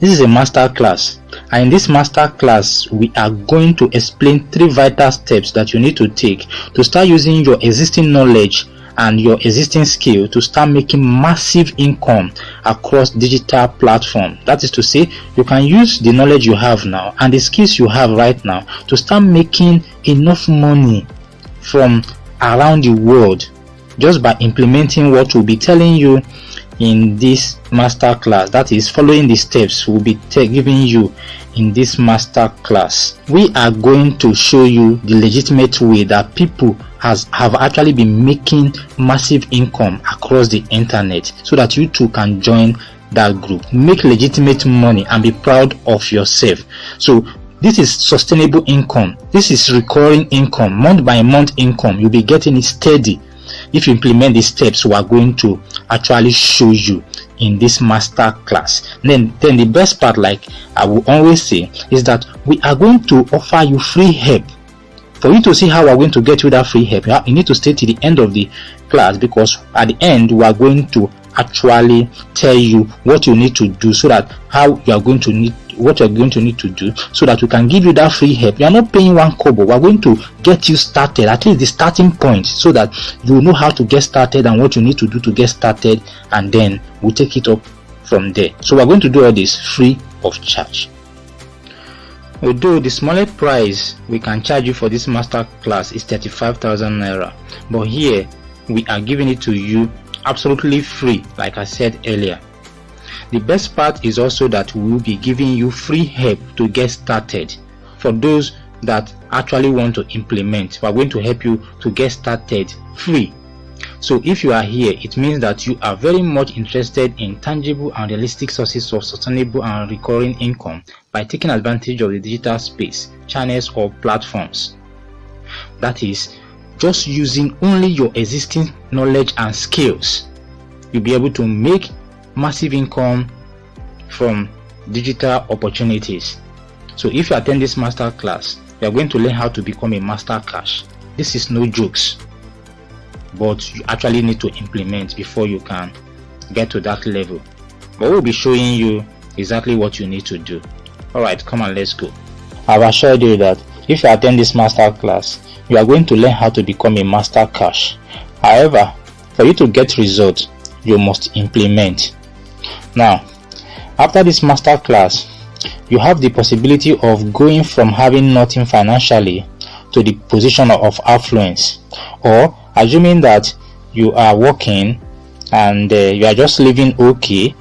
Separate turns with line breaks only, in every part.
This is a master class, and in this master class we are going to explain 3 vital steps that you need to take to start using your existing knowledge and your existing skill to start making massive income across digital platform. That is to say, you can use the knowledge you have now and the skills you have right now to start making enough money from around the world just by implementing what we'll be telling you in this master class. That is, following the steps we'll be giving you in this master class. We are going to show you the legitimate way that people have actually been making massive income across the internet, so that you too can join that group, make legitimate money and be proud of yourself. So this is sustainable income. This is recurring income, month by month income. You'll be getting it steady if you implement the steps we are going to actually show you in this master class. Then the best part, like I will always say, is that we are going to offer you free help. For you to see how we are going to get you that free help, you need to stay till the end of the class, because at the end we are going to actually tell you what you need to do, so that what you are going to need to do, so that we can give you that free help. You are not paying 1 kobo. We are going to get you started, at least the starting point, so that you know how to get started and what you need to do to get started, and then we'll take it up from there. So we are going to do all this free of charge. Although the smallest price we can charge you for this master class is 35,000 naira, but here we are giving it to you absolutely free, like I said earlier. The best part is also that we will be giving you free help to get started. For those that actually want to implement, we are going to help you to get started free. So if you are here, it means that you are very much interested in tangible and realistic sources of sustainable and recurring income by taking advantage of the digital space, channels or platforms. That is, just using only your existing knowledge and skills, you'll be able to make massive income from digital opportunities. So if you attend this master class, you are going to learn how to become a master cash. This is no jokes, but you actually need to implement before you can get to that level. But we'll be showing you exactly what you need to do. Alright, come on, let's go. I've assured you that if you attend this master class, you are going to learn how to become a master cash. However, for you to get results, you must implement. Now, after this master class, you have the possibility of going from having nothing financially to the position of affluence, or assuming that you are working and you are just living okay,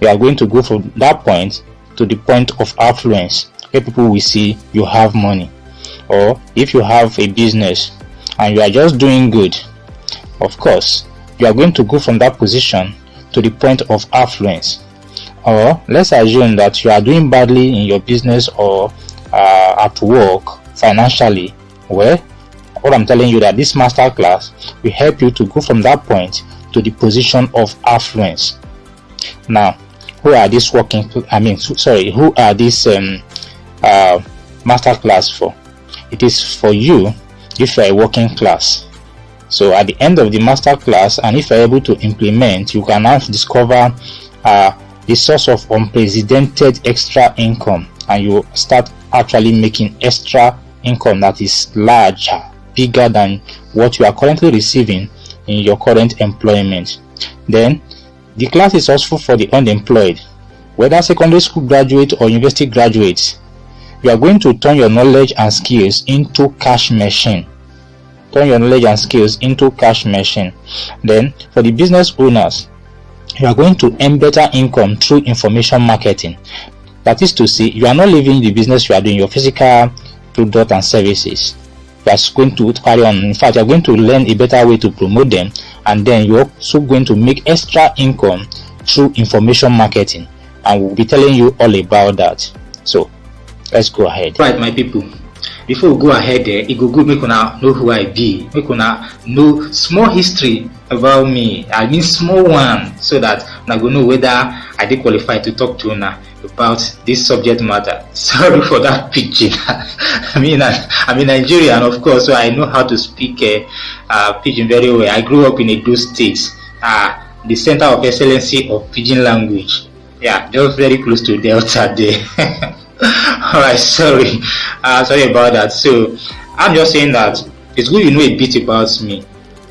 you are going to go from that point to the point of affluence, where people will see you have money. Or if you have a business and you are just doing good, of course you are going to go from that position to the point of affluence. Or let's assume that you are doing badly in your business or at work financially. Well, what I'm telling you, that this master class will help you to go from that point to the position of affluence. Now, who are these who are this master class for? It is for you if you are a working class. So at the end of the master class, and if you are able to implement, you can now discover the source of unprecedented extra income, and you start actually making extra income that is larger, bigger than what you are currently receiving in your current employment. Then the class is also for the unemployed, whether secondary school graduates or university graduates. You are going to turn your knowledge and skills into cash machine. Then for the business owners, you are going to earn better income through information marketing. That is to say, you are not leaving the business you are doing, your physical product and services. You are going to carry on. In fact, you are going to learn a better way to promote them, and then you are also going to make extra income through information marketing, and we'll be telling you all about that. So let's go ahead. Right, my people, before we go ahead there, it go good make una know who I be, make una know small history about me. I mean small one, so that I go know whether I did qualify to talk to una about this subject matter. Sorry for that pidgin. I'm in Nigeria, and of course, so I know how to speak pidgin very well. I grew up in Edo State, the center of excellency of pidgin language. Yeah, just very close to Delta there. Alright, sorry about that. So I'm just saying that it's good you know a bit about me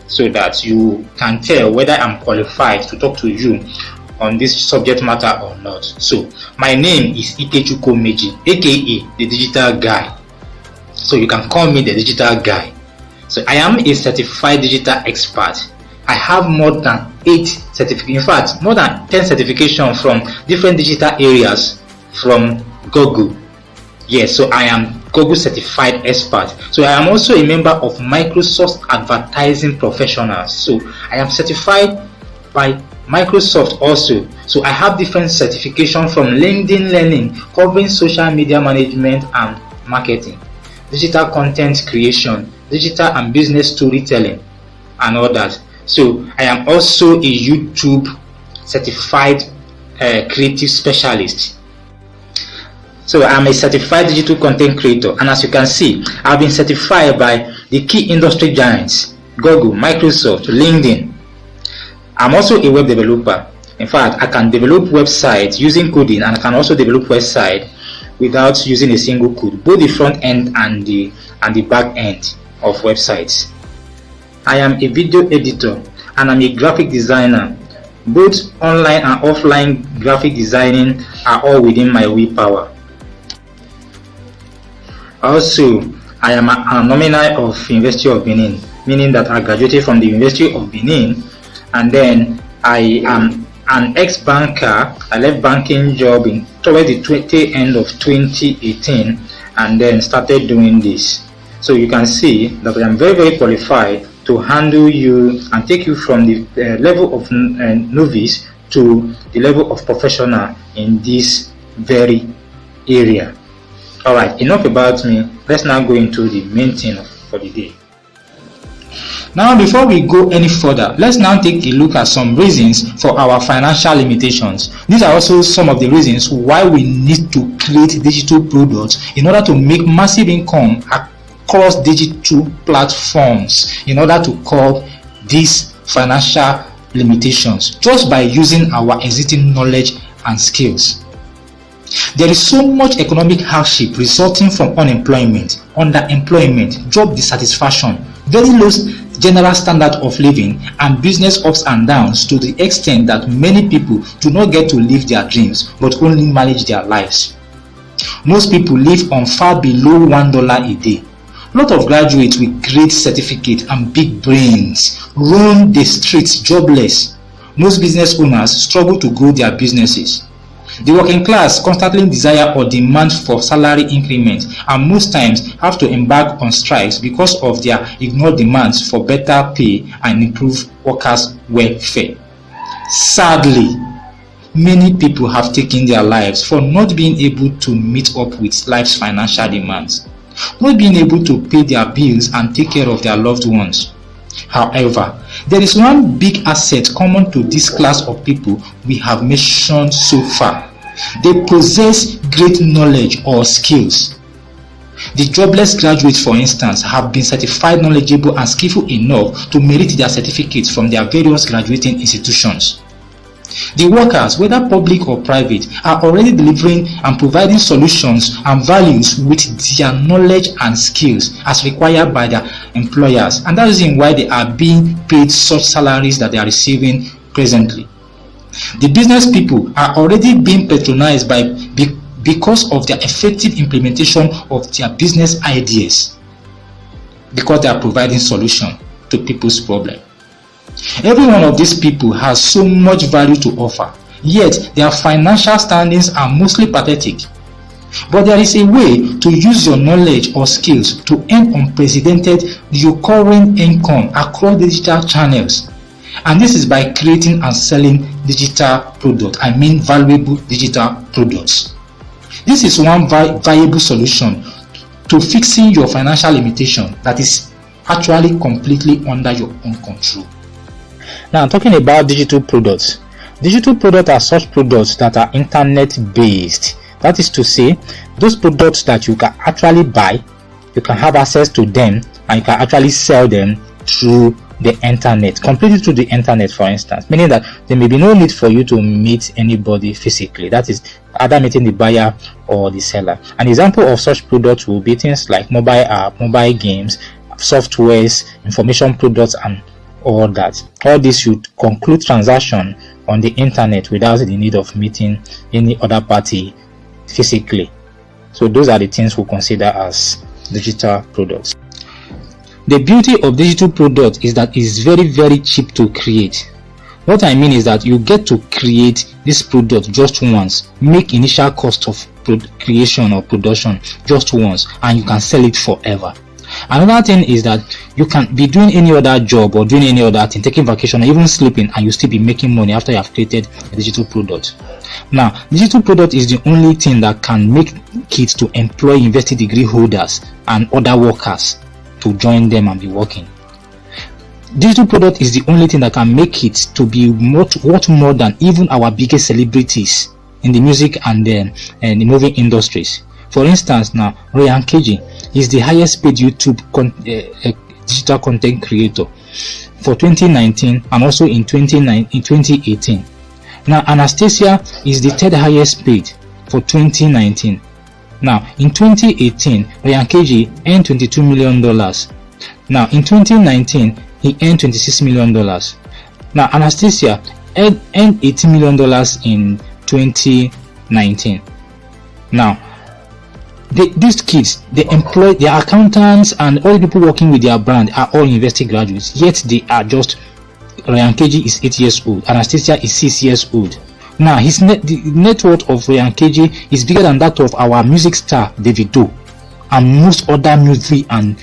so that you can tell whether I'm qualified to talk to you on this subject matter or not. So my name is Ikechukwu Meji, aka the digital guy. So you can call me the digital guy. So I am a certified digital expert. I have more than 8 certifications, in fact more than 10 certifications from different digital areas from Google. Yes, so I am Google certified expert. So I am also a member of Microsoft Advertising Professionals. So I am certified by Microsoft also. So I have different certifications from LinkedIn Learning covering social media management and marketing, digital content creation, digital and business storytelling, and all that. So I am also a YouTube certified creative specialist. So I'm a certified digital content creator, and as you can see, I've been certified by the key industry giants, Google, Microsoft, LinkedIn. I'm also a web developer. In fact, I can develop websites using coding, and I can also develop websites without using a single code, both the front end and the back end of websites. I am a video editor and I'm a graphic designer. Both online and offline graphic designing are all within my willpower. Also, I am an alumni of University of Benin, meaning that I graduated from the University of Benin, and then I am an ex-banker. I left banking job towards the end of 2018 and then started doing this. So you can see that I am very, very qualified to handle you and take you from the level of novice to the level of professional in this very area. Alright, enough about me. Let's now go into the main thing for the day. Now, before we go any further, let's now take a look at some reasons for our financial limitations. These are also some of the reasons why we need to create digital products in order to make massive income across digital platforms in order to curb these financial limitations just by using our existing knowledge and skills. There is so much economic hardship resulting from unemployment, underemployment, job dissatisfaction, very low general standard of living, and business ups and downs to the extent that many people do not get to live their dreams but only manage their lives. Most people live on far below $1 a day. A lot of graduates with great certificates and big brains roam the streets jobless. Most business owners struggle to grow their businesses. The working class constantly desire or demand for salary increments, and most times have to embark on strikes because of their ignored demands for better pay and improved workers' welfare. Sadly, many people have taken their lives for not being able to meet up with life's financial demands, not being able to pay their bills and take care of their loved ones. However, there is one big asset common to this class of people we have mentioned so far. They possess great knowledge or skills. The jobless graduates, for instance, have been certified knowledgeable and skillful enough to merit their certificates from their various graduating institutions. The workers, whether public or private, are already delivering and providing solutions and values with their knowledge and skills as required by their employers, and that is why they are being paid such salaries that they are receiving presently. The business people are already being patronized because of their effective implementation of their business ideas, because they are providing solutions to people's problems. Every one of these people has so much value to offer, yet their financial standings are mostly pathetic. But there is a way to use your knowledge or skills to earn unprecedented recurring income across digital channels. And this is by creating and selling digital products. I mean valuable digital products. This is one viable solution to fixing your financial limitation that is actually completely under your own control. Now, talking about digital products. Digital products are such products that are internet based. That is to say, those products that you can actually buy, you can have access to them, and you can actually sell them through the internet, completely through the internet, for instance, meaning that there may be no need for you to meet anybody physically, that is either meeting the buyer or the seller. An example of such products will be things like mobile app, mobile games, softwares, information products, and all that. All this should conclude transaction on the internet without the need of meeting any other party physically. So those are the things we consider as digital products. The beauty of digital product is that it's very, very cheap to create. What I mean is that you get to create this product just once, make initial cost of creation or production just once, and you can sell it forever. Another thing is that you can be doing any other job or doing any other thing, taking vacation or even sleeping, and you still be making money after you have created a digital product. Now, digital product is the only thing that can make kids to employ university degree holders and other workers to join them and be working. Digital product is the only thing that can make it to be worth more than even our biggest celebrities in the music and the movie industries. For instance, now Ryan KG is the highest paid YouTube digital content creator for 2019 and also in 2018. Now Anastasia is the third highest paid for 2019. Now in 2018, Ryan KG earned $22 million. Now in 2019, he earned $26 million. Now Anastasia earned $18 million in 2019. Now these kids, they employ their accountants and all the people working with their brand are all university graduates, yet they are just, Ryan KG is 8 years old, Anastasia is 6 years old. Now the net worth of Ryan KG is bigger than that of our music star Davido and most other music and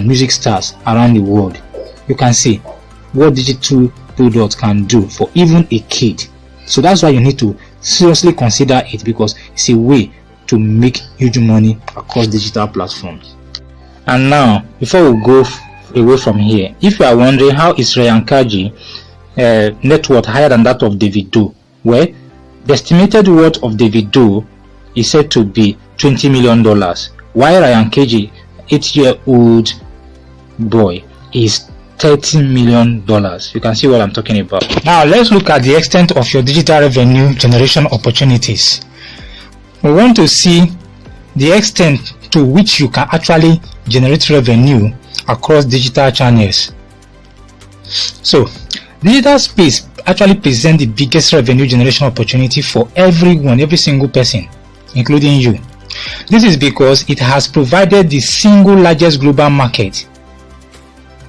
music stars around the world. You can see what digital products can do for even a kid. So that's why you need to seriously consider it, because it's a way to make huge money across digital platforms. And now, before we go away from here, if you are wondering how is Ryan KG net worth higher than that of Davido, well, the estimated worth of Davido is said to be $20 million, while Ryan KG, 8-year-old boy, is $30 million. You can see what I'm talking about. Now let's look at the extent of your digital revenue generation opportunities. We want to see the extent to which you can actually generate revenue across digital channels. So digital space actually presents the biggest revenue generation opportunity for everyone, every single person, including you. This is because it has provided the single largest global market.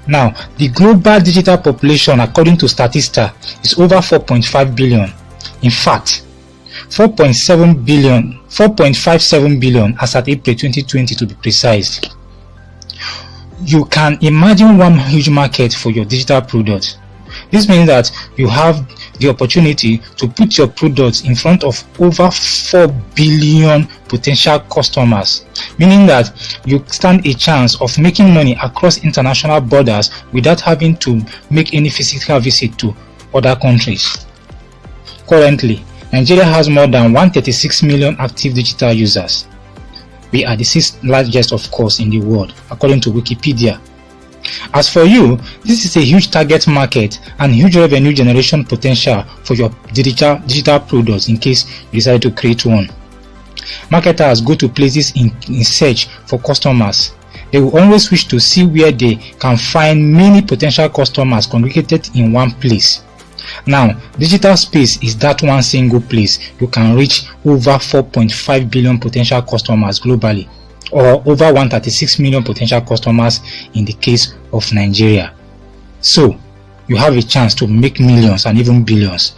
Now, the global digital population, according to Statista, is over 4.5 billion. In fact, 4.57 billion as at April 2020 to be precise. You can imagine one huge market for your digital product. This means that you have the opportunity to put your products in front of over 4 billion potential customers, meaning that you stand a chance of making money across international borders without having to make any physical visit to other countries. Currently, Nigeria has more than 136 million active digital users. We are the 6th largest, of course, in the world, according to Wikipedia. As for you, this is a huge target market and huge revenue generation potential for your digital products in case you decide to create one. Marketers go to places in search for customers. They will always wish to see where they can find many potential customers congregated in one place. Now, digital space is that one single place you can reach over 4.5 billion potential customers globally, or over 136 million potential customers in the case of Nigeria. So, you have a chance to make millions and even billions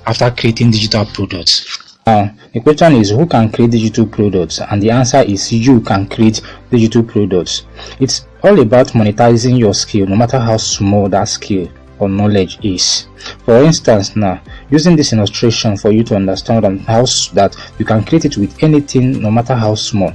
after creating digital products. Now, the question is, who can create digital products? And the answer is, you can create digital products. It's all about monetizing your skill, no matter how small that skill or knowledge is. For instance, now using this illustration for you to understand how that you can create it with anything, no matter how small.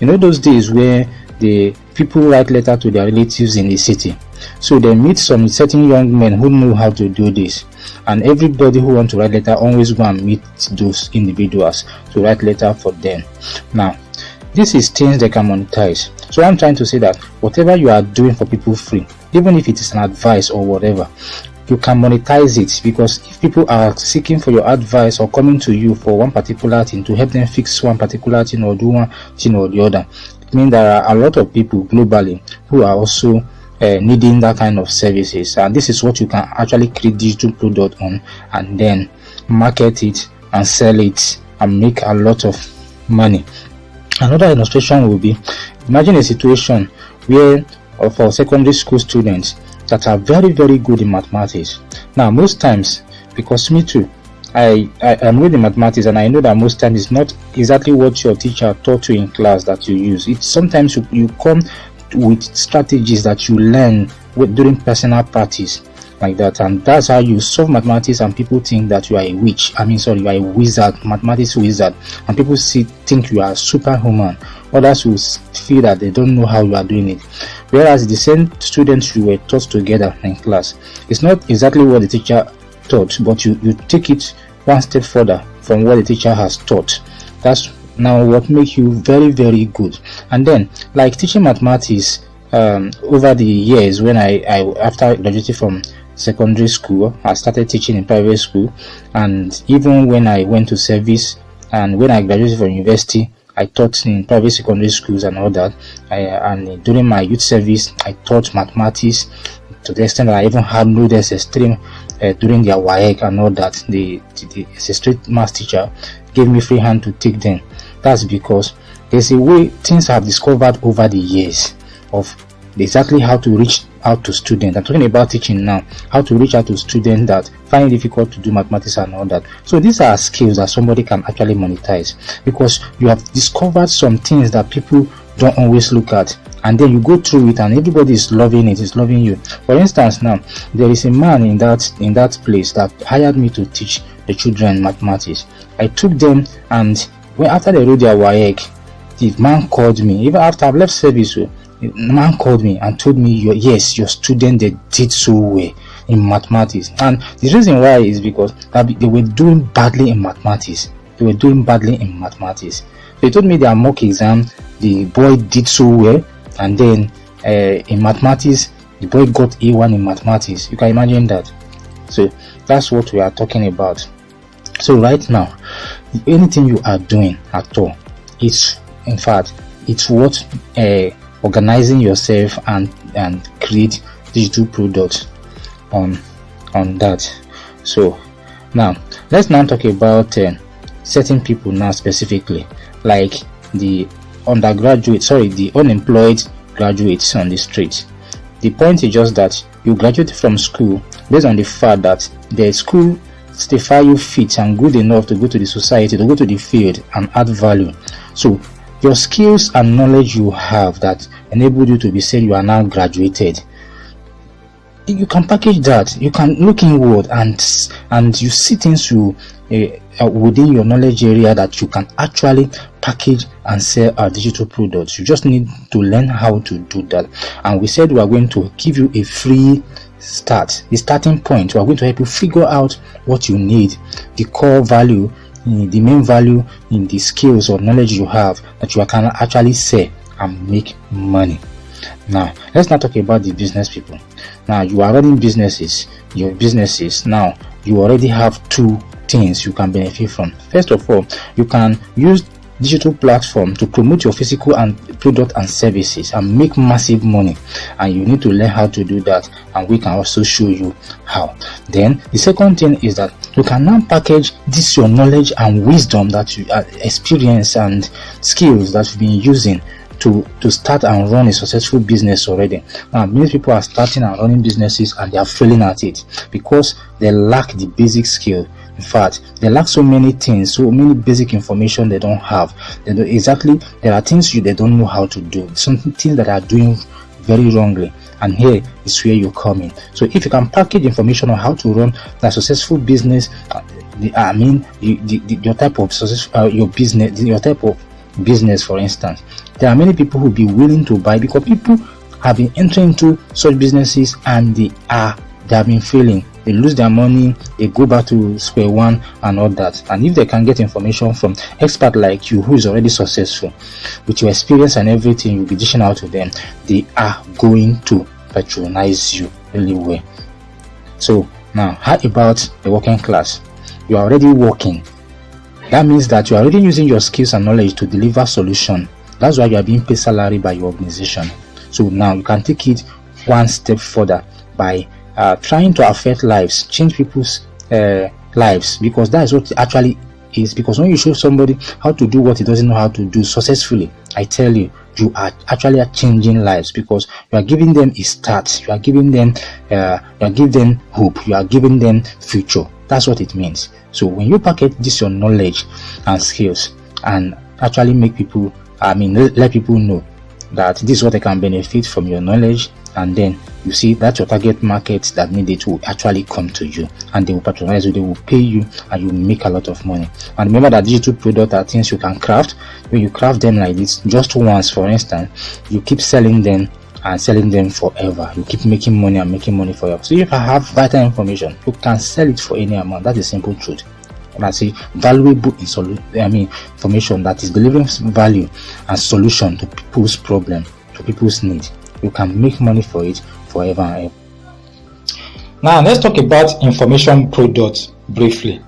You know those days where the people write letter to their relatives in the city, so they meet some certain young men who know how to do this, and everybody who want to write letter always go and meet those individuals to write letter for them. Now this is things they can monetize. So I'm trying to say that whatever you are doing for people free, even if it is an advice or whatever, you can monetize it, because if people are seeking for your advice or coming to you for one particular thing to help them fix one particular thing or do one thing or the other, it means there are a lot of people globally who are also needing that kind of services, and this is what you can actually create digital product on, and then market it and sell it and make a lot of money. Another illustration will be, imagine a situation where for secondary school students that are very, very good in mathematics. Now, most times, because me too, I am good in mathematics, and I know that most times it's not exactly what your teacher taught you in class that you use. It's sometimes you come with strategies that you learn during personal practice, like that, and that's how you solve mathematics, and people think that you are a witch. You are a wizard, mathematics wizard, and people think you are superhuman. Others will feel that they don't know how you are doing it, whereas the same students you were taught together in class, it's not exactly what the teacher taught, but you take it one step further from what the teacher has taught. That's now what makes you very, very good. And then, like teaching mathematics over the years, when I after graduating from secondary school, I started teaching in private school, and even when I went to service and when I graduated from university, I taught in private secondary schools and all that. And during my youth service, I taught mathematics to the extent that I even had no stream during their WAEC and all that. The straight math teacher gave me free hand to take them. That's because there's a way things I have discovered over the years of exactly how to reach out to students. I'm talking about teaching now, how to reach out to students that find it difficult to do mathematics and all that. So these are skills that somebody can actually monetize, because you have discovered some things that people don't always look at, and then you go through it and everybody is loving it, is loving you. For instance, now there is a man in that place that hired me to teach the children mathematics. I took them, and after they wrote their WAEC, the man called me, even after I've left service. The man called me and told me, yes, your student, they did so well in mathematics. And the reason why is because they were doing badly in mathematics. So he told me their mock exam, the boy did so well, and then in mathematics, the boy got A1 in mathematics. You can imagine that. So that's what we are talking about. So right now, anything you are doing at all, it's what organizing yourself and create digital products on that. So now let's talk about certain people now, specifically like the unemployed graduates on the street. The point is just that you graduate from school based on the fact that the school find you fit and good enough to go to the society, to go to the field and add value. So your skills and knowledge you have that enable you to be said you are now graduated, you can package that. You can look inward and you see things within your knowledge area that you can actually package and sell our digital products. You just need to learn how to do that. And we said we are going to give you a free start, the starting point. We are going to help you figure out what you need, the core value, the main value in the skills or knowledge you have that you can actually sell and make money. Now let's not talk about the business people. Now you are running businesses, your businesses. Now you already have two things you can benefit from. First of all, you can use digital platform to promote your physical and product and services and make massive money, and you need to learn how to do that, and we can also show you how. Then the second thing is that you can now package this your knowledge and wisdom that you experience and skills that you've been using to start and run a successful business already. Now many people are starting and running businesses and they are failing at it because they lack the basic skill. In fact, they lack so many things, so many basic information they don't have. There are things they don't know how to do, some things that are doing very wrongly, and here is where you come in. So if you can package information on how to run a successful business, your type of success, your type of business, for instance, there are many people who will be willing to buy, because people have been entering into such businesses and they have been failing. They lose their money, they go back to square one and all that. And if they can get information from expert like you who is already successful with your experience and everything, you'll be dishing out to them, they are going to patronize you really well. So now, how about the working class? You are already working. That means that you are already using your skills and knowledge to deliver solution. That's why you are being paid salary by your organization. So now you can take it one step further by trying to affect lives, change people's lives, because that is what it actually is. Because when you show somebody how to do what he doesn't know how to do successfully, I tell you, you are actually changing lives, because you are giving them a start, you are giving them hope, you are giving them future. That's what it means. So when you package this your knowledge and skills and actually make people, let people know that this is what they can benefit from your knowledge, and then you see that your target market that need it will actually come to you, and they will patronize you, they will pay you, and you will make a lot of money. And remember that digital products are things you can craft. When you craft them like this just once, for instance, you keep selling them and selling them forever. You keep making money and making money forever. So if I have vital information, you can sell it for any amount. That's the simple truth. And I say valuable information that is delivering value and solution to people's problem, to people's need. You can make money for it forever and ever. Now let's talk about information products briefly.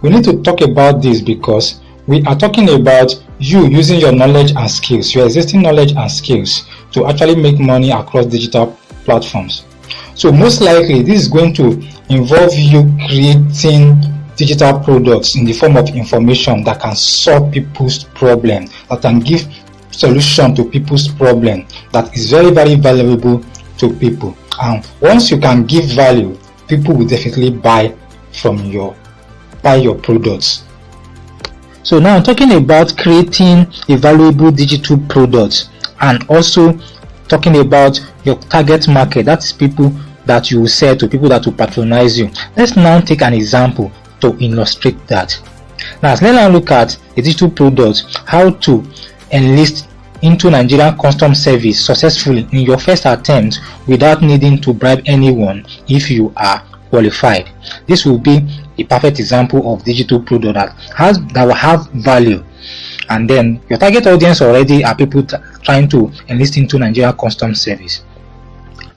We need to talk about this because we are talking about you using your knowledge and skills, your existing knowledge and skills, to actually make money across digital platforms. So most likely this is going to involve you creating digital products in the form of information that can solve people's problem, that can give solution to people's problem, that is very, very valuable to people. And once you can give value, people will definitely buy your products. So now I'm talking about creating a valuable digital product, and also talking about your target market. That's people that you will sell to, people that will patronize you. Let's now take an example to illustrate that. Now let's now look at a digital product, how to enlist into Nigerian Customs Service successfully in your first attempt without needing to bribe anyone if you are qualified. This will be a perfect example of digital product that will have value. And then your target audience already are people trying to enlist into Nigerian Customs Service.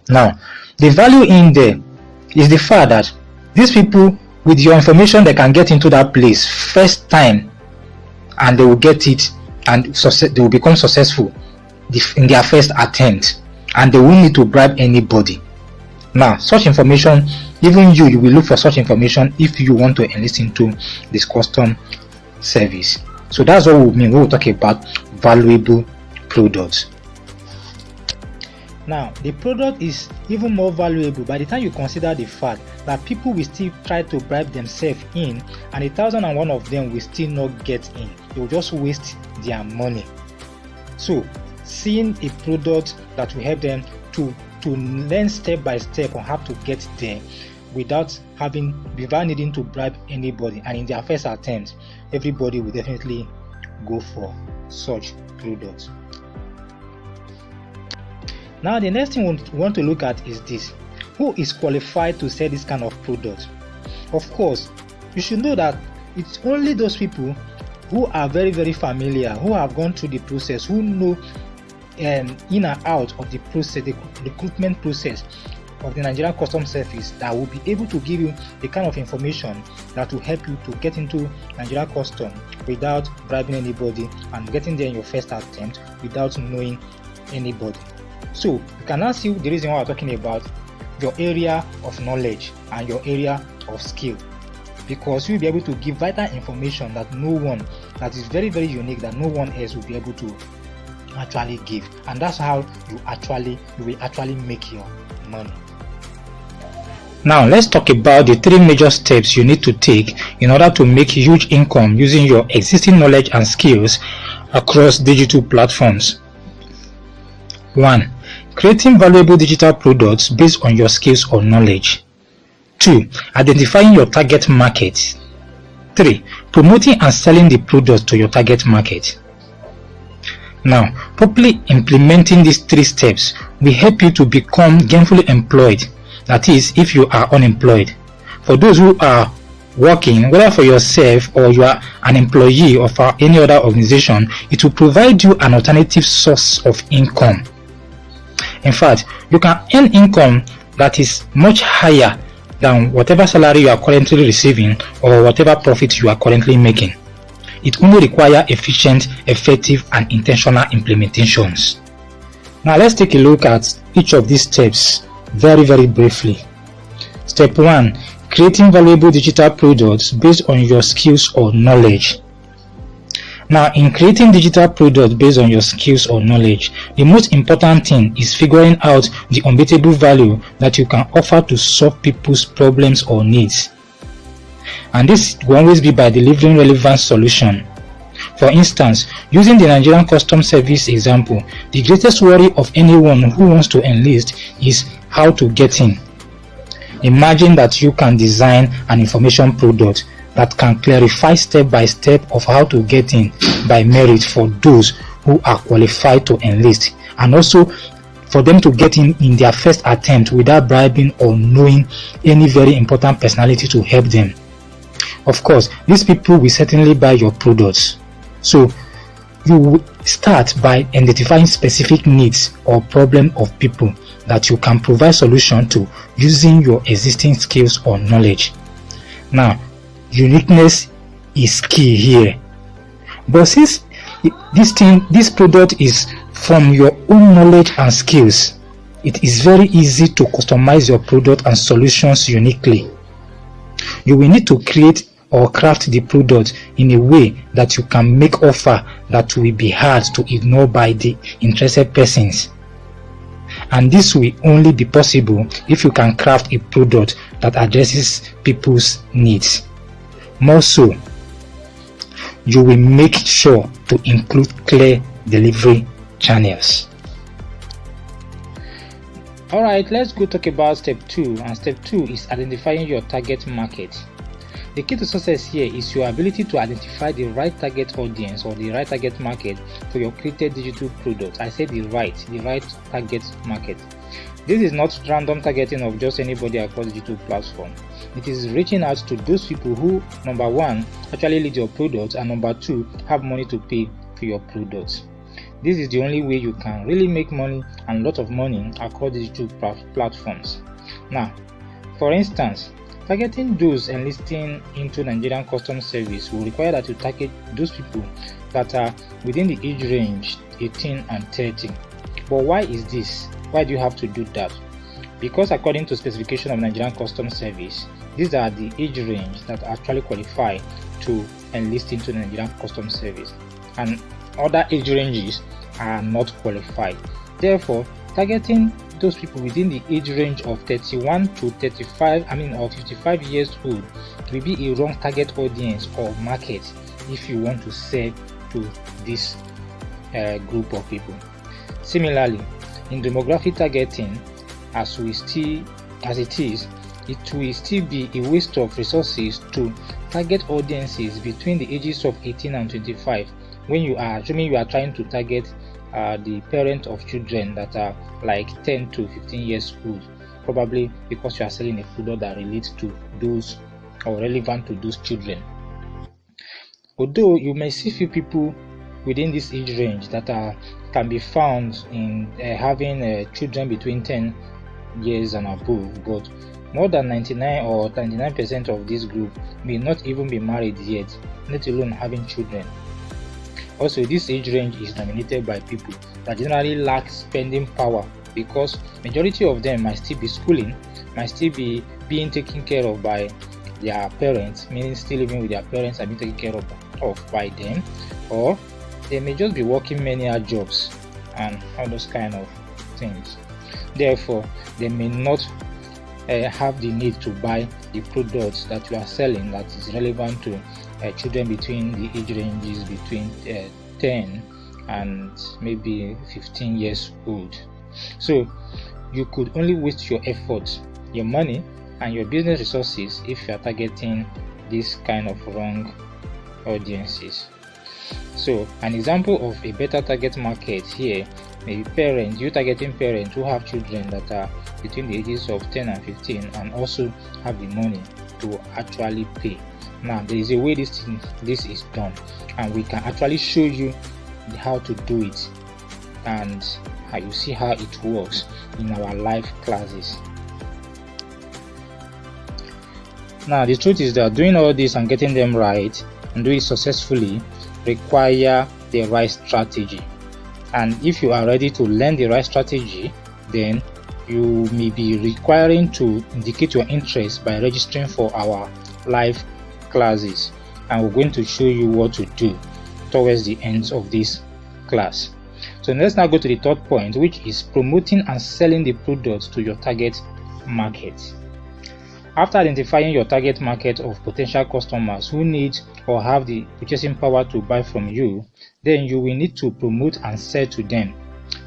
Now, the value in there is the fact that these people, with your information, they can get into that place first time, and they will get it, and they will become successful in their first attempt, and they won't need to bribe anybody. Now, such information, even you will look for such information if you want to enlist into this custom service. So that's what we mean when we talk about valuable products. Now, the product is even more valuable by the time you consider the fact that people will still try to bribe themselves in, and 1,001 of them will still not get in. They will just waste their money. So, seeing a product that will help them to learn step by step on how to get there without needing to bribe anybody, and in their first attempt, everybody will definitely go for such products. Now, the next thing we want to look at is this: who is qualified to sell this kind of product? Of course, you should know that it's only those people who are very, very familiar, who have gone through the process, who know in and out of the process, the recruitment process of the Nigerian Customs Service, that will be able to give you the kind of information that will help you to get into Nigerian Customs without bribing anybody, and getting there in your first attempt without knowing anybody. So you can now see the reason why we're talking about your area of knowledge and your area of skill, because you'll be able to give vital information that is very, very unique, that no one else will be able to actually give, and that's how you will actually make your money. Now let's talk about the 3 major steps you need to take in order to make huge income using your existing knowledge and skills across digital platforms. 1. Creating valuable digital products based on your skills or knowledge. 2. Identifying your target market. 3. Promoting and selling the products to your target market. Now, properly implementing these 3 steps will help you to become gainfully employed. That is, if you are unemployed. For those who are working, whether for yourself or you are an employee of any other organization, it will provide you an alternative source of income. In fact, you can earn income that is much higher than whatever salary you are currently receiving or whatever profit you are currently making. It only requires efficient, effective, and intentional implementations. Now let's take a look at each of these steps very briefly. Step 1. Creating valuable digital products based on your skills or knowledge. Now, in creating digital products based on your skills or knowledge, the most important thing is figuring out the unbeatable value that you can offer to solve people's problems or needs. And this will always be by delivering relevant solution. For instance, using the Nigerian Customs Service example, the greatest worry of anyone who wants to enlist is how to get in. Imagine that you can design an information product that can clarify step by step of how to get in by merit for those who are qualified to enlist, and also for them to get in their first attempt without bribing or knowing any very important personality to help them. Of course, these people will certainly buy your products. So you will start by identifying specific needs or problem of people that you can provide solution to using your existing skills or knowledge. Now, uniqueness is key here. But since this product is from your own knowledge and skills, it is very easy to customize your product and solutions uniquely. You will need to create or craft the product in a way that you can make offer that will be hard to ignore by the interested persons. And this will only be possible if you can craft a product that addresses people's needs. More so, you will make sure to include clear delivery channels. Alright, let's go talk about step 2, and step 2 is identifying your target market. The key to success here is your ability to identify the right target audience or the right target market for your created digital product. I said the right target market. This is not random targeting of just anybody across digital platform. It is reaching out to those people who, number 1, actually need your product, and number 2, have money to pay for your product. This is the only way you can really make money, and a lot of money, across digital platforms. Now, for instance, targeting those enlisting into Nigerian Customs Service will require that you target those people that are within the age range 18 and 30. But why is this? Why do you have to do that? Because according to specification of Nigerian Customs Service, these are the age range that actually qualify to enlist into the Nigerian Customs Service, and other age ranges are not qualified. Therefore, targeting those people within the age range of 31 to 55 years old will be a wrong target audience or market if you want to sell to this group of people. Similarly, in demographic targeting, it will still be a waste of resources to target audiences between the ages of 18 and 25 when you are assuming you are trying to target the parent of children that are like 10 to 15 years old, probably because you are selling a product that relates to those or relevant to those children. Although you may see few people within this age range that can be found in having children between 10 years and above, but more than 99% of this group may not even be married yet, let alone having children. Also, this age range is dominated by people that generally lack spending power, because majority of them might still be schooling, might still be being taken care of by their parents, meaning still living with their parents and being taken care of by them, or they may just be working many other jobs and all those kind of things. Therefore, they may not have the need to buy the products that you are selling that is relevant to children between the age ranges between 10 and maybe 15 years old. So you could only waste your efforts, your money, and your business resources if you are targeting this kind of wrong audiences. So an example of a better target market here may be parents. You targeting parents who have children that are between the ages of 10 and 15 and also have the money to actually pay. Now, there is a way this is done, and we can actually show you how to do it and and you see how it works in our live classes. Now the truth is that doing all this and getting them right and do it successfully require the right strategy. And if you are ready to learn the right strategy, then you may be requiring to indicate your interest by registering for our live classes, and we're going to show you what to do towards the end of this class. So let's now go to the third point, which is promoting and selling the product to your target market. After identifying your target market of potential customers who need or have the purchasing power to buy from you, then you will need to promote and sell to them.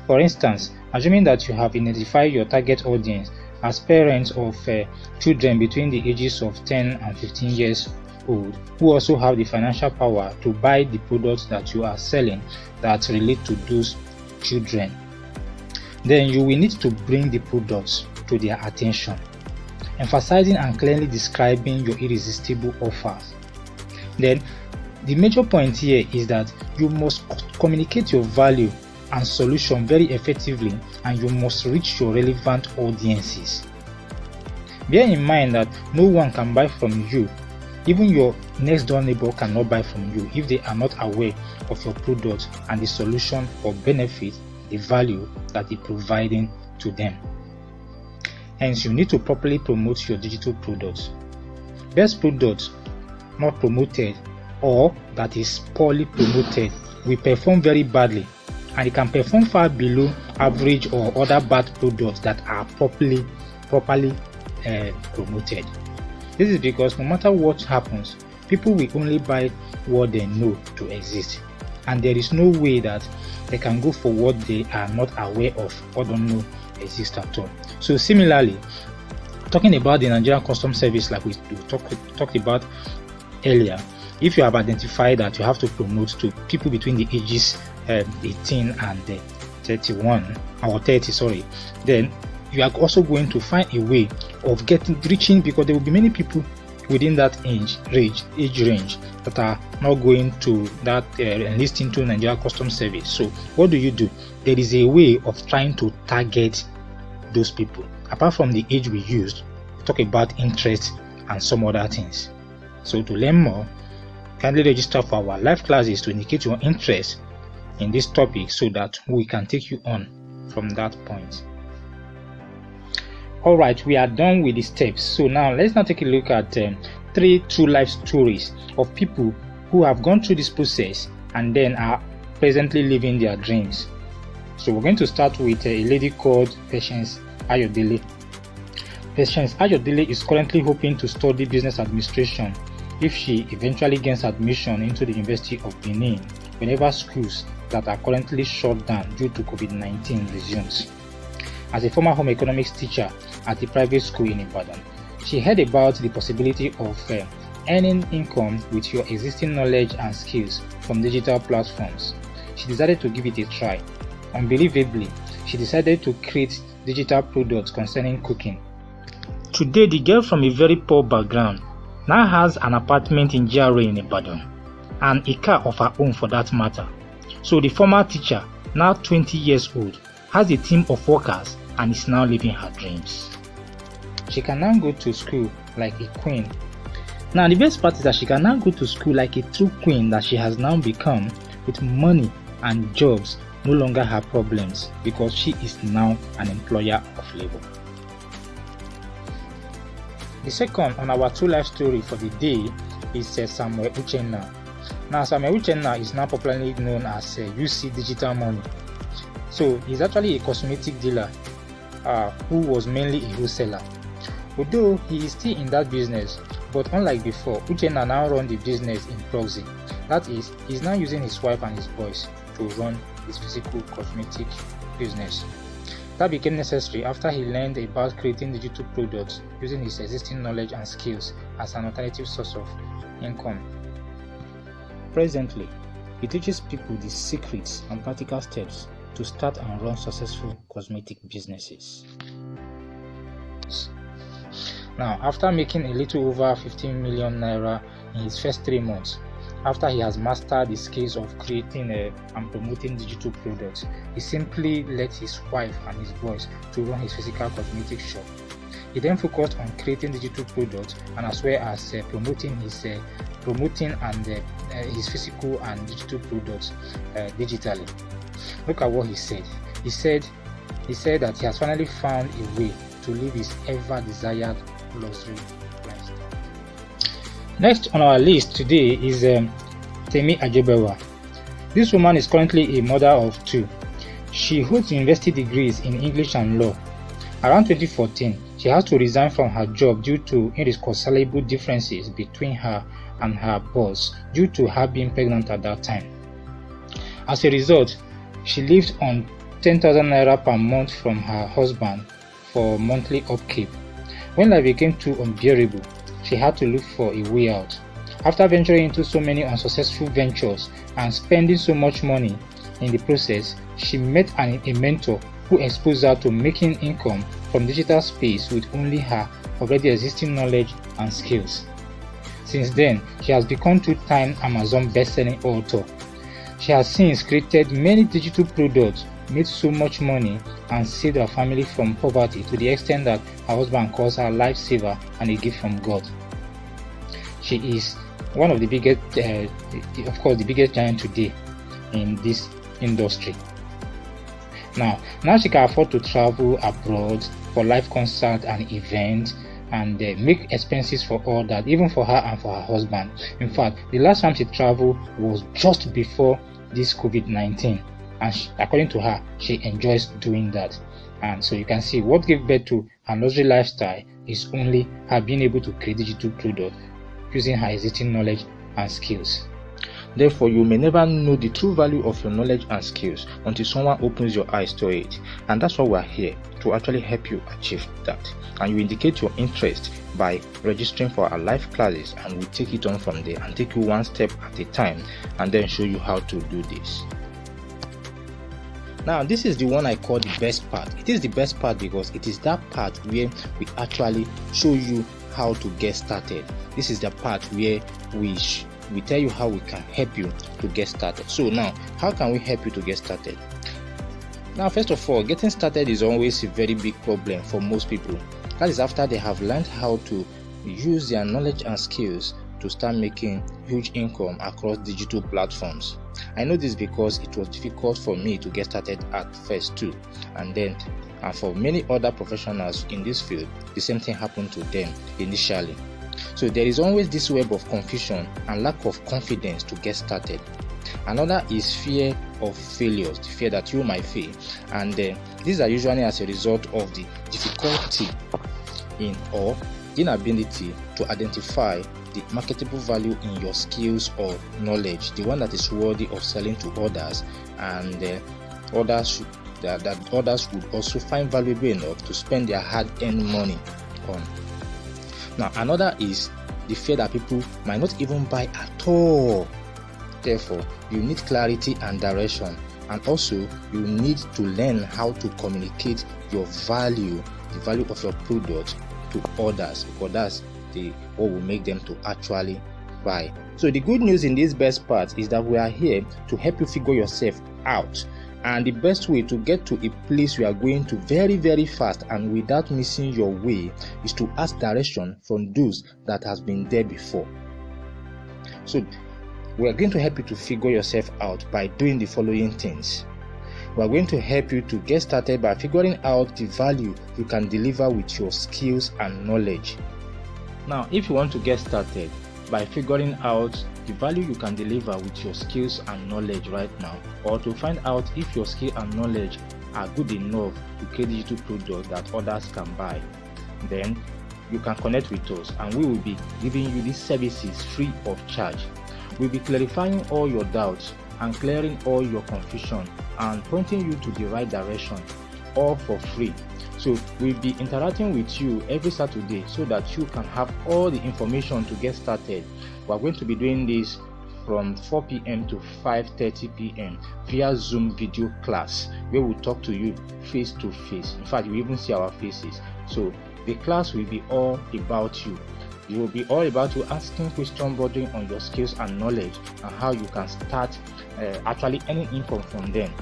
For instance, assuming that you have identified your target audience as parents of children between the ages of 10 and 15 years old who also have the financial power to buy the products that you are selling that relate to those children, then you will need to bring the products to their attention, emphasizing and clearly describing your irresistible offers. Then the major point here is that you must communicate your value and solution very effectively, and you must reach your relevant audiences. Bear in mind that no one can buy from you. Even your next door neighbor cannot buy from you if they are not aware of your product and the solution or benefit, the value that you're providing to them. Hence, you need to properly promote your digital products. Best products not promoted or that is poorly promoted will perform very badly, and it can perform far below average or other bad products that are properly promoted. This is because no matter what happens, people will only buy what they know to exist, and there is no way that they can go for what they are not aware of or don't know exist at all. So similarly, talking about the Nigerian Customs Service, like we talked about earlier, if you have identified that you have to promote to people between the ages 18 and 31 or 30, sorry, then you are also going to find a way of reaching, because there will be many people within that age range that are not going to that enlisting to Nigerian Customs Service. So what do? There is a way of trying to target those people. Apart from the age we used, we talk about interest and some other things. So to learn more, kindly register for our live classes to indicate your interest in this topic so that we can take you on from that point. Alright, we are done with the steps. So now let's take a look at 3 true life stories of people who have gone through this process and then are presently living their dreams. So we're going to start with a lady called Patience Ayodele. Patience Ayodele is currently hoping to study business administration if she eventually gains admission into the University of Benin whenever schools that are currently shut down due to COVID-19 resumes. As a former home economics teacher at a private school in Ibadan, she heard about the possibility of earning income with your existing knowledge and skills from digital platforms. She decided to give it a try. Unbelievably, she decided to create digital products concerning cooking. Today, the girl from a very poor background now has an apartment in GRA in Ibadan, and a car of her own for that matter. So the former teacher, now 20 years old, has a team of workers and is now living her dreams. She can now go to school like a queen. Now the best part is that she can now go to school like a true queen that she has now become, with money and jobs no longer her problems, because she is now an employer of labor. The second on our true life story for the day is Samuel Uchenna. Now Samuel Uchenna is now popularly known as UC Digital Money. So he's actually a cosmetic dealer who was mainly a wholesaler. Although he is still in that business, but unlike before, Uchenna now runs the business in proxy. That is, he's now using his wife and his boys to run his physical cosmetic business. That became necessary after he learned about creating digital products using his existing knowledge and skills as an alternative source of income. Presently, he teaches people the secrets and practical steps to start and run successful cosmetic businesses. Now, after making a little over 15 million naira in his first 3 months, after he has mastered the skills of creating and promoting digital products, he simply let his wife and his boys to run his physical cosmetic shop. He then focused on creating digital products and as well as promoting his physical and digital products digitally. Look at what he said. He said that he has finally found a way to live his ever desired luxury lifestyle. Next on our list today is Temi Ajebewa. This woman is currently a mother of 2. She holds university degrees in English and law. Around 2014, she has to resign from her job due to irreconcilable differences between her and her boss due to her being pregnant at that time. As a result, she lived on 10,000 naira per month from her husband for monthly upkeep. When life became too unbearable, she had to look for a way out. After venturing into so many unsuccessful ventures and spending so much money in the process, she met a mentor who exposed her to making income from digital space with only her already existing knowledge and skills. Since then, she has become 2-time Amazon best-selling author. She has since created many digital products, made so much money, and saved her family from poverty to the extent that her husband calls her a lifesaver and a gift from God. She is one of the biggest, of course, the biggest giant today in this industry. Now she can afford to travel abroad for live concerts and events and make expenses for all that, even for her and for her husband. In fact, the last time she traveled was just before this COVID-19, and according to her, she enjoys doing that. And so you can see what gave birth to her luxury lifestyle is only her being able to create digital products using her existing knowledge and skills. Therefore, you may never know the true value of your knowledge and skills until someone opens your eyes to it. And that's why we're here, to actually help you achieve that. And you indicate your interest by registering for our live classes, and we'll take it on from there and take you one step at a time and then show you how to do this. Now, this is the one I call the best part. It is the best part because it is that part where we actually show you how to get started. This is the part where we tell you how we can help you to get started. So now, how can we help you to get started? Now, first of all, getting started is always a very big problem for most people. That is after they have learned how to use their knowledge and skills to start making huge income across digital platforms. I know this because it was difficult for me to get started at first too, and for many other professionals in this field, the same thing happened to them initially. So there is always this web of confusion and lack of confidence to get started. Another is fear of failures, the fear that you might fail, and these are usually as a result of the difficulty in or inability to identify the marketable value in your skills or knowledge, the one that is worthy of selling to others, and others would also find valuable enough to spend their hard-earned money on. Now, another is the fear that people might not even buy at all. Therefore, you need clarity and direction, and also you need to learn how to communicate your value, the value of your product, to others, because that's what will make them to actually buy. So the good news in this best part is that we are here to help you figure yourself out, and the best way to get to a place you are going to very, very fast and without missing your way is to ask direction from those that has been there before. So we are going to help you to figure yourself out by doing the following things. We are going to help you to get started by figuring out the value you can deliver with your skills and knowledge. Now, if you want to get started by figuring out the value you can deliver with your skills and knowledge right now, or to find out if your skill and knowledge are good enough to create digital products that others can buy, then you can connect with us and we will be giving you these services free of charge. We'll be clarifying all your doubts and clearing all your confusion and pointing you to the right direction, all for free. So we'll be interacting with you every Saturday so that you can have all the information to get started. We're going to be doing this from 4 p.m. to 5:30 p.m. via Zoom video class, where we'll talk to you face to face. In fact, you even see our faces. So the class will be all about you. You will be all about you asking questions bordering on your skills and knowledge and how you can start actually earning income from them.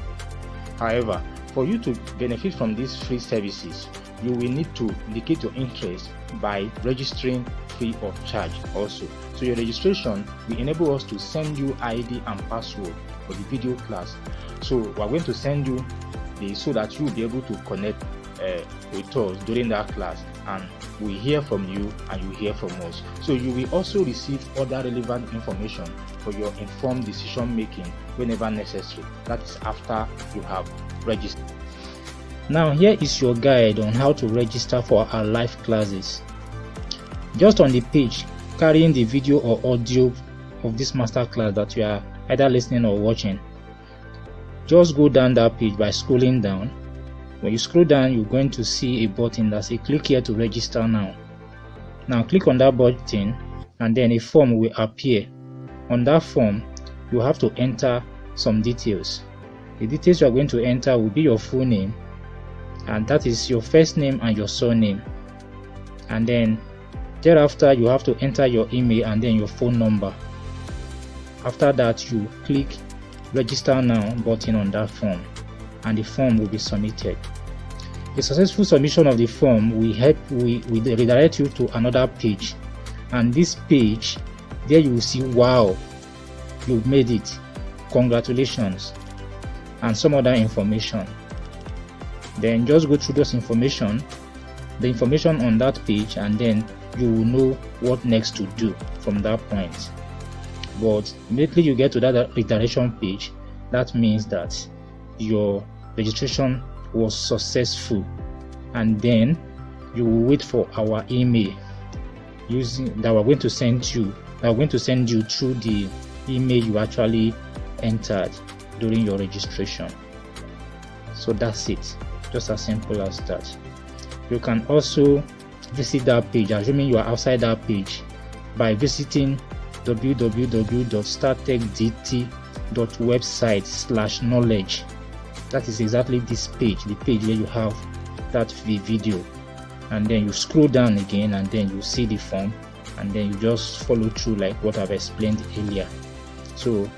However, for you to benefit from these free services, you will need to indicate your interest by registering free of charge also. So your registration will enable us to send you ID and password for the video class. So we are going to send you this so that you will be able to connect with us during that class, and we hear from you and you hear from us. So you will also receive other relevant information for your informed decision making whenever necessary. That is after you have registered. Now here is your guide on how to register for our live classes. Just on the page carrying the video or audio of this master class that you are either listening or watching, just go down that page by scrolling down. When you scroll down, you're going to see a button that says click here to register now. Now click on that button and then a form will appear. On that form, you have to enter some details. The details you are going to enter will be your full name, and that is your first name and your surname. And then thereafter you have to enter your email and then your phone number. After that, you click register now button on that form and the form will be submitted. A successful submission of the form will redirect you to another page, and this page, there you will see, wow, you made it, congratulations, and some other information. Then just go through those information, the information on that page, and then you will know what next to do from that point. But immediately you get to that redirection page, that means that your registration was successful, and then you will wait for our email that we're going to send you through the email you actually entered during your registration. So that's it, just as simple as that. You can also visit that page, assuming you are outside that page, by visiting www.startechdt.website/knowledge. That is exactly this page, the page where you have that video, and then you scroll down again and then you see the form, and then you just follow through like what I've explained earlier. So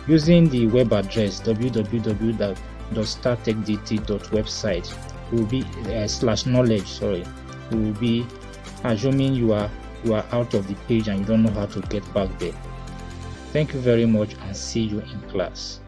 using the web address www.startechdt.website will be /knowledge, will be assuming you are out of the page and you don't know how to get back there. Thank you very much and see you in class.